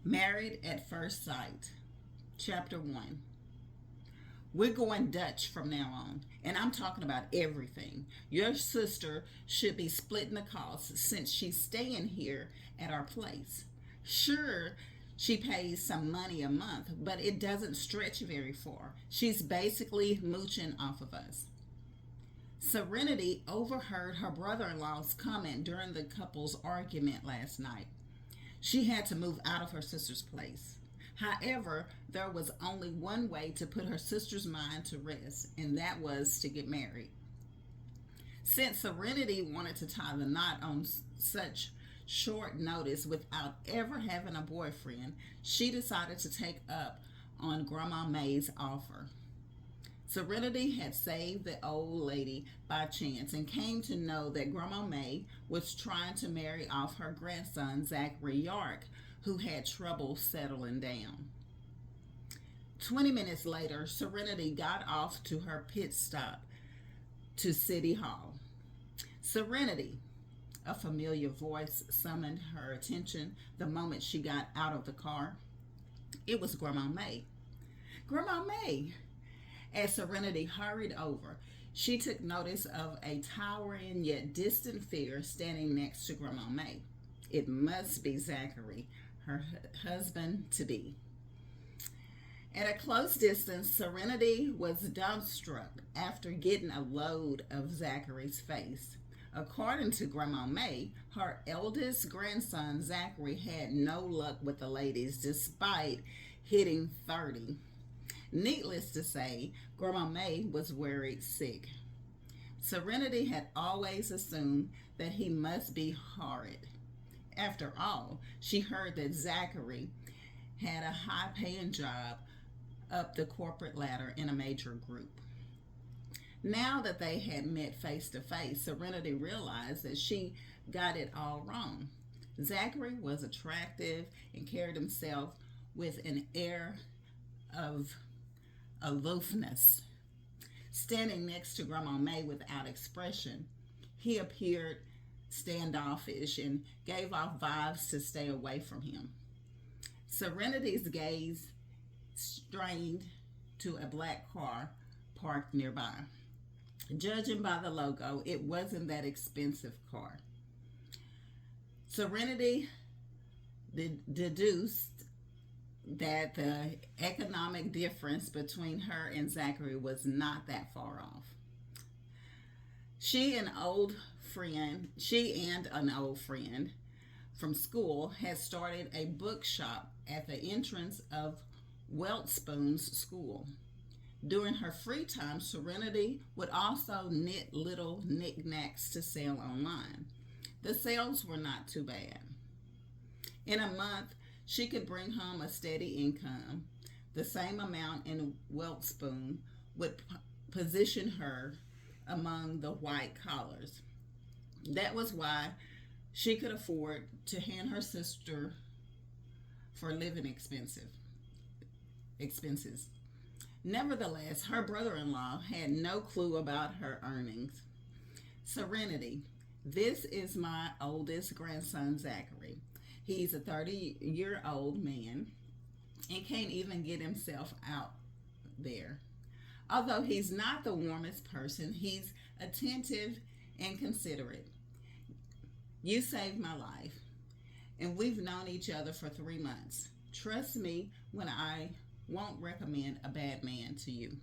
Married at First Sight, Chapter 1. We're going Dutch from now on, and I'm talking about everything. Your sister should be splitting the costs since she's staying here at our place. Sure, she pays some money a month, but it doesn't stretch very far. She's basically mooching off of us. Serenity overheard her brother in law's comment during the couple's argument last night. She had to move out of her sister's place. However, there was only one way to put her sister's mind to rest, and that was to get married. Since Serenity wanted to tie the knot on such short notice without ever having a boyfriend, she decided to take up on Grandma May's offer. Serenity had saved the old lady by chance and came to know that Grandma May was trying to marry off her grandson, Zachary York, who had trouble settling down. 20 minutes later, Serenity got off to her pit stop to City Hall. Serenity, a familiar voice summoned her attention the moment she got out of the car. It was Grandma May. Grandma May! As Serenity hurried over, she took notice of a towering yet distant figure standing next to Grandma May. It must be Zachary, her husband to be. At a close distance, Serenity was dumbstruck after getting a load of Zachary's face. According to Grandma May, her eldest grandson Zachary had no luck with the ladies despite hitting 30. Needless to say, Grandma May was worried sick. Serenity had always assumed that he must be horrid. After all, she heard that Zachary had a high paying job up the corporate ladder in a major group. Now that they had met face to face, Serenity realized that she got it all wrong. Zachary was attractive and carried himself with an air of aloofness. Standing next to Grandma May without expression, he appeared standoffish and gave off vibes to stay away from him. Serenity's gaze strained to a black car parked nearby. Judging by the logo, it wasn't that expensive car. Serenity deduced that the economic difference between her and Zachary was not that far off. She and an old friend from school had started a bookshop at the entrance of Weltspoon's school. During her free time, Serenity would also knit little knickknacks to sell online. The sales were not too bad. In a month, she could bring home a steady income. The same amount in Weltspoon would position her among the white collars. That was why she could afford to hand her sister for living expenses. Nevertheless, her brother-in-law had no clue about her earnings. Serenity, this is my oldest grandson, Zachary. He's a 30-year-old man and can't even get himself out there. Although he's not the warmest person, he's attentive and considerate. You saved my life, and we've known each other for 3 months. Trust me when I won't recommend a bad man to you.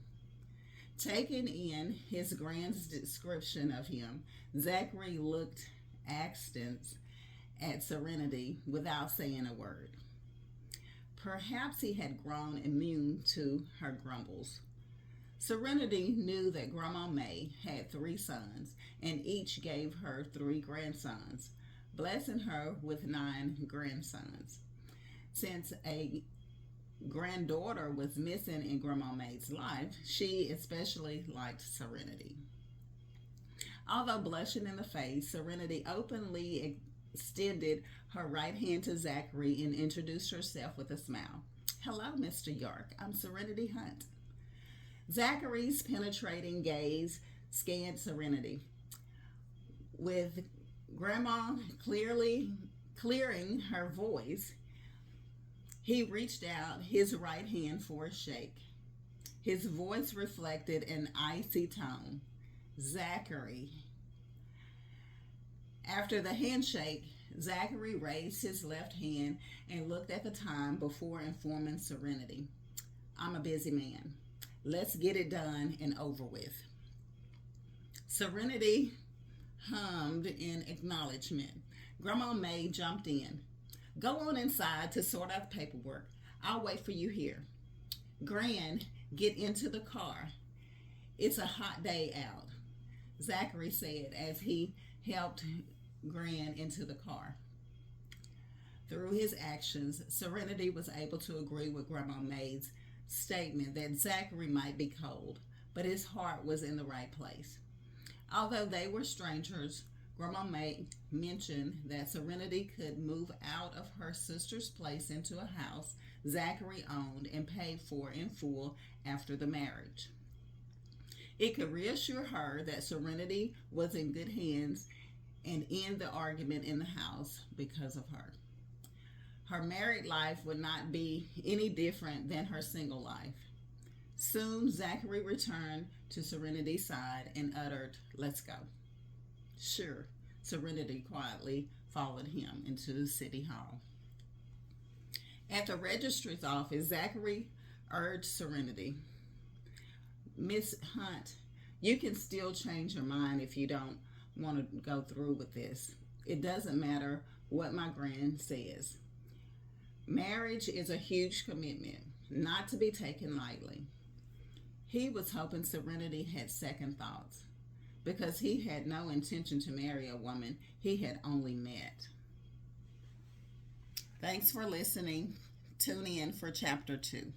Taking in his grand's description of him, Zachary looked askance at Serenity without saying a word. Perhaps he had grown immune to her grumbles. Serenity knew that Grandma May had 3 sons, and each gave her 3 grandsons, blessing her with 9 grandsons. Since a granddaughter was missing in Grandma May's life, she especially liked Serenity. Although blushing in the face, Serenity openly extended her right hand to Zachary and introduced herself with a smile. Hello, Mr. York. I'm Serenity Hunt. Zachary's penetrating gaze scanned Serenity. With Grandma clearly clearing her voice, He reached out his right hand for a shake. His voice reflected an icy tone. Zachary. After the handshake, Zachary raised his left hand and looked at the time before informing Serenity. I'm a busy man. Let's get it done and over with. Serenity hummed in acknowledgement. Grandma May jumped in. Go on inside to sort out the paperwork. I'll wait for you here. Gran, get into the car. It's a hot day out, Zachary said as he helped Gran into the car. Through his actions, Serenity was able to agree with Grandma May's statement that Zachary might be cold, but his heart was in the right place. Although they were strangers, Grandma May mentioned that Serenity could move out of her sister's place into a house Zachary owned and paid for in full after the marriage. It could reassure her that Serenity was in good hands and end the argument in the house because of her. Her married life would not be any different than her single life. Soon, Zachary returned to Serenity's side and uttered, "Let's go." Sure, Serenity quietly followed him into the city hall. At the registry's office, Zachary urged Serenity, Miss Hunt, you can still change your mind if you don't want to go through with this. It doesn't matter what my grand says. Marriage is a huge commitment, not to be taken lightly. He was hoping Serenity had second thoughts because he had no intention to marry a woman he had only met. Thanks for listening. Tune in for chapter 2.